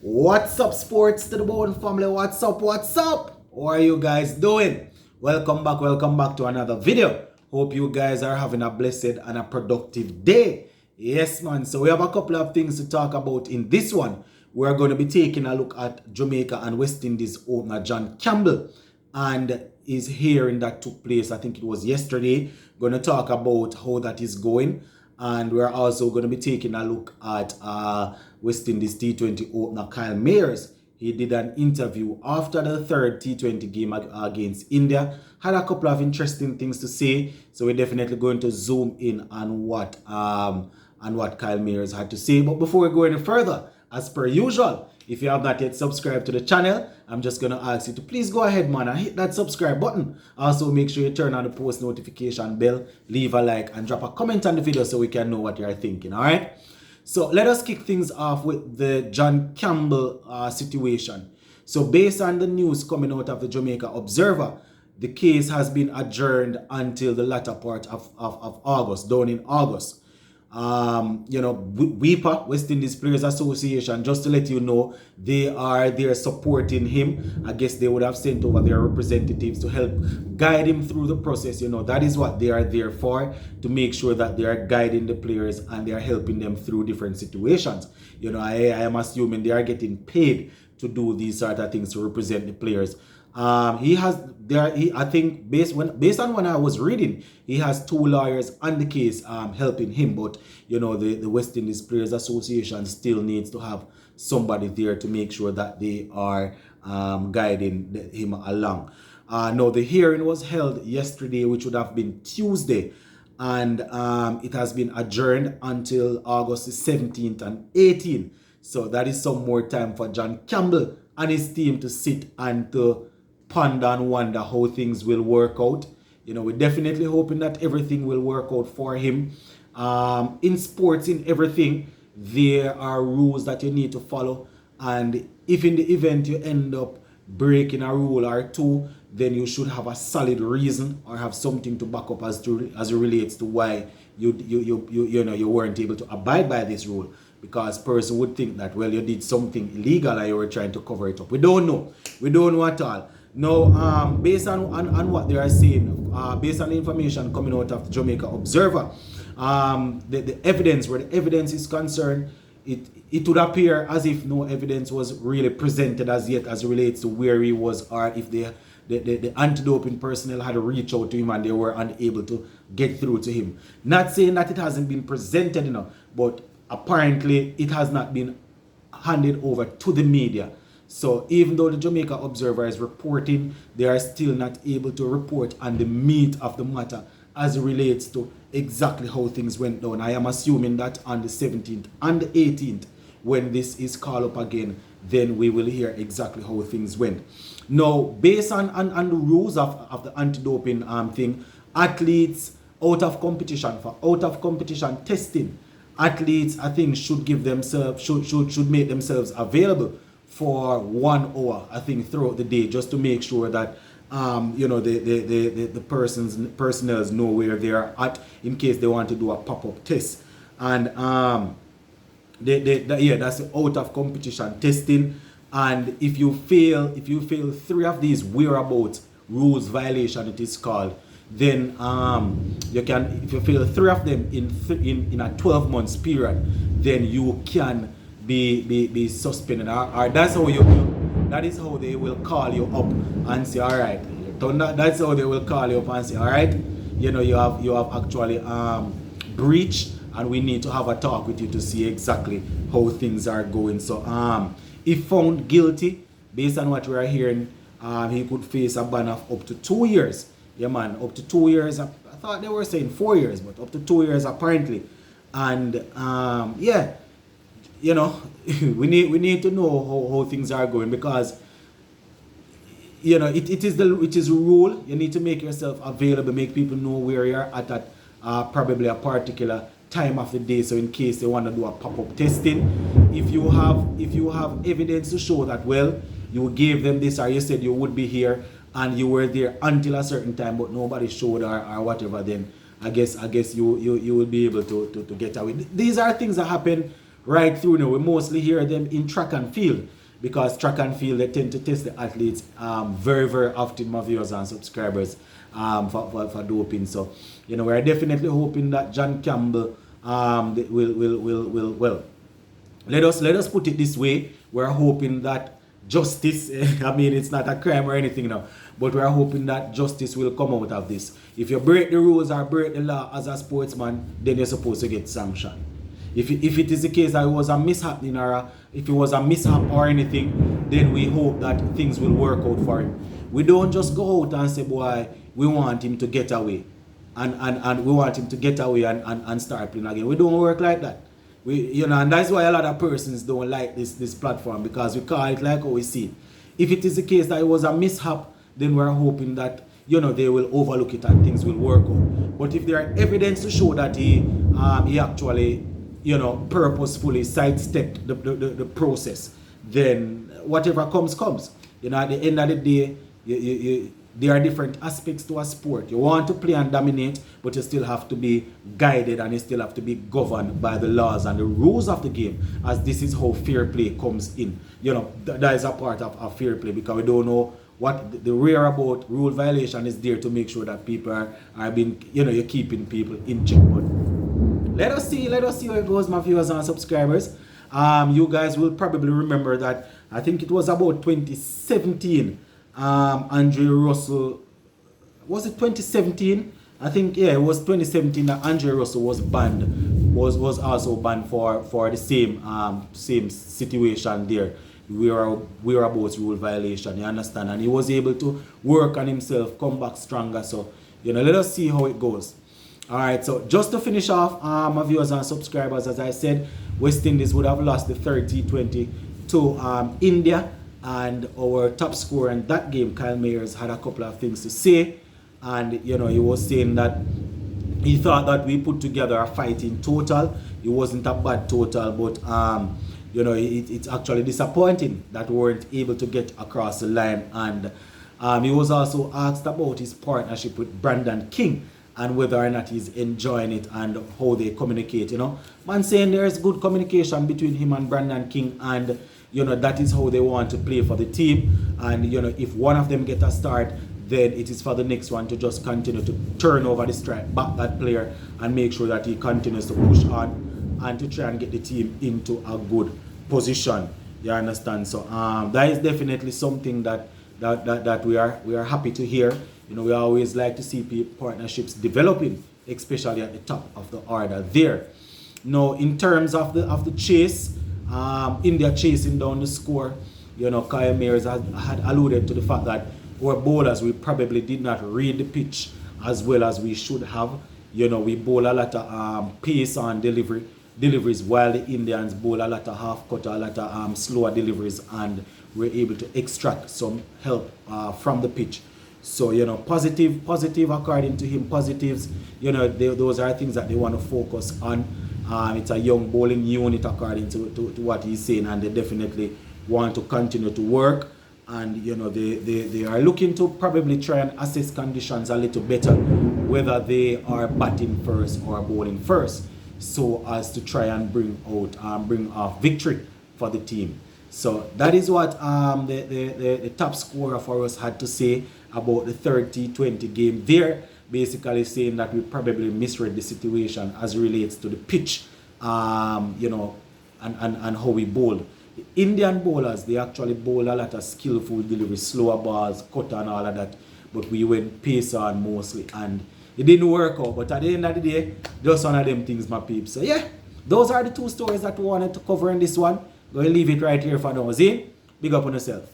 What's up, sports to the bone family? What's up? How are you guys doing? Welcome back to another video. Hope you guys are having a blessed and a productive day. Yes, man. So we have a couple of things to talk about in this one. We're going to be taking a look at Jamaica and West Indies opener John Campbell and his hearing that took place, I think it was yesterday. Going to talk about how that is going. And we're also going to be taking a look at West Indies T20 opener Kyle Mayers. He did an interview after the third T20 game against India. Had a couple of interesting things to say. So we're definitely going to zoom in on what Kyle Mayers had to say. But before we go any further, as per usual, if you have not yet subscribed to the channel, I'm just going to ask you to please go ahead, man, and hit that subscribe button. Also, make sure you turn on the post notification bell, leave a like, and drop a comment on the video so we can know what you're thinking, all right? So let us kick things off with the John Campbell situation. So based on the news coming out of the Jamaica Observer, the case has been adjourned until the latter part of August, down in August. WIPA, West Indies Players Association, just to let you know, they are there supporting him. I guess they would have sent over their representatives to help guide him through the process. That is what they are there for, to make sure that they are guiding the players and they are helping them through different situations. I am assuming they are getting paid to do these sort of things, to represent the players. I think based on when I was reading, he has two lawyers on the case helping him. But the West Indies Players Association still needs to have somebody there to make sure that they are guiding him along. Now the hearing was held yesterday, which would have been Tuesday, and it has been adjourned until August the 17th and 18th. So that is some more time for John Campbell and his team to sit and to ponder and wonder how things will work out. We're definitely hoping that everything will work out for him. In sports, in everything, there are rules that you need to follow. And if in the event you end up breaking a rule or two, then you should have a solid reason or have something to back up as it relates to why you weren't able to abide by this rule. Because person would think that, well, you did something illegal and you were trying to cover it up. We don't know. We don't know at all. Now, based on what they are saying, based on the information coming out of the Jamaica Observer, the evidence, where the evidence is concerned, it would appear as if no evidence was really presented as yet as it relates to where he was, or if the anti-doping personnel had to reach out to him and they were unable to get through to him. Not saying that it hasn't been presented, but apparently it has not been handed over to the media. So even though the Jamaica Observer is reporting, they are still not able to report on the meat of the matter as it relates to exactly how things went down. I am assuming that on the 17th and the 18th, when this is called up again, then we will hear exactly how things went. Now, based on the rules of the anti-doping thing, athletes out of competition testing, athletes, I think, should give themselves should make themselves available for 1 hour, I think, throughout the day, just to make sure that the personnel know where they are at in case they want to do a pop-up test. And that's out of competition testing. And if you fail 3 of these whereabouts rules violation, it is called, then you can, if you fail 3 of them in a 12 months period, then you can be suspended, or that is how they will call you up and say, all right, that's how they will call you up and say, all right, you have actually breached, and we need to have a talk with you to see exactly how things are going. So if found guilty, based on what we are hearing, he could face a ban of up to 2 years. Yeah, man, up to 2 years. I thought they were saying 4 years, but up to 2 years apparently. And we need to know how things are going, because it is a rule. You need to make yourself available, make people know where you're at probably a particular time of the day, so in case they want to do a pop-up testing, if you have evidence to show that, well, you gave them this, or you said you would be here and you were there until a certain time but nobody showed, or whatever, then I guess you will be able to get away. These are things that happen right through now. We mostly hear them in track and field, because track and field, they tend to test the athletes very, very often, my viewers and subscribers, for doping. So, you know, we're definitely hoping that John Campbell will let us put it this way. We're hoping that justice, I mean, it's not a crime or anything now, but we're hoping that justice will come out of this. If you break the rules or break the law as a sportsman, then you're supposed to get sanctioned. If it is the case that it was a mishap, if it was a mishap or anything, then we hope that things will work out for him. We don't just go out and say, boy, we want him to get away. And we want him to get away and start playing again. We don't work like that. And that's why a lot of persons don't like this platform, because we call it like how we see it. If it is the case that it was a mishap, then we're hoping that, they will overlook it and things will work out. But if there are evidence to show that he actually, purposefully sidestepped the process, then whatever comes. At the end of the day, there are different aspects to a sport. You want to play and dominate, but you still have to be guided and you still have to be governed by the laws and the rules of the game, as this is how fair play comes in. That is a part of fair play, because we don't know what the rare about rule violation is there to make sure that people are being, you're keeping people in check. But let us see how it goes, my viewers and subscribers. You guys will probably remember that I think it was about 2017. Andre Russell, was it 2017? I think, yeah, it was 2017 that Andre Russell was banned, was also banned for the same situation there. We were about rule violation, you understand? And he was able to work on himself, come back stronger. So, let us see how it goes. All right, so just to finish off, my viewers and subscribers, as I said, West Indies would have lost the third T20 to India. And our top scorer in that game, Kyle Mayers, had a couple of things to say. And, he was saying that he thought that we put together a fighting total. It wasn't a bad total, but, it's actually disappointing that we weren't able to get across the line. And he was also asked about his partnership with Brandon King and whether or not he's enjoying it and how they communicate, Man saying there's good communication between him and Brandon King, and that is how they want to play for the team. And, if one of them get a start, then it is for the next one to just continue to turn over the strike, back that player, and make sure that he continues to push on and to try and get the team into a good position. You understand? So that is definitely something that we are happy to hear. We always like to see partnerships developing, especially at the top of the order there. Now, in terms of the chase, India chasing down the score, Kyle Mayers had alluded to the fact that our bowlers, we probably did not read the pitch as well as we should have. We bowl a lot of pace on deliveries, while the Indians bowl a lot of half cut, a lot of slower deliveries, and we're able to extract some help from the pitch. So, positive according to him, positives, those are things that they want to focus on. It's a young bowling unit according to what he's saying, and they definitely want to continue to work. And, they are looking to probably try and assess conditions a little better, whether they are batting first or bowling first, so as to try and bring off victory for the team. So that is what the top scorer for us had to say about the third T20 game there, basically saying that we probably misread the situation as relates to the pitch, and how we bowled. The Indian bowlers, they actually bowl a lot of skillful delivery, slower balls, cut and all of that, but we went pace on mostly, and it didn't work out. But at the end of the day, just one of them things, my peeps. So yeah, those are the two stories that we wanted to cover in this one. Going to leave it right here for now. Zane, big up on yourself.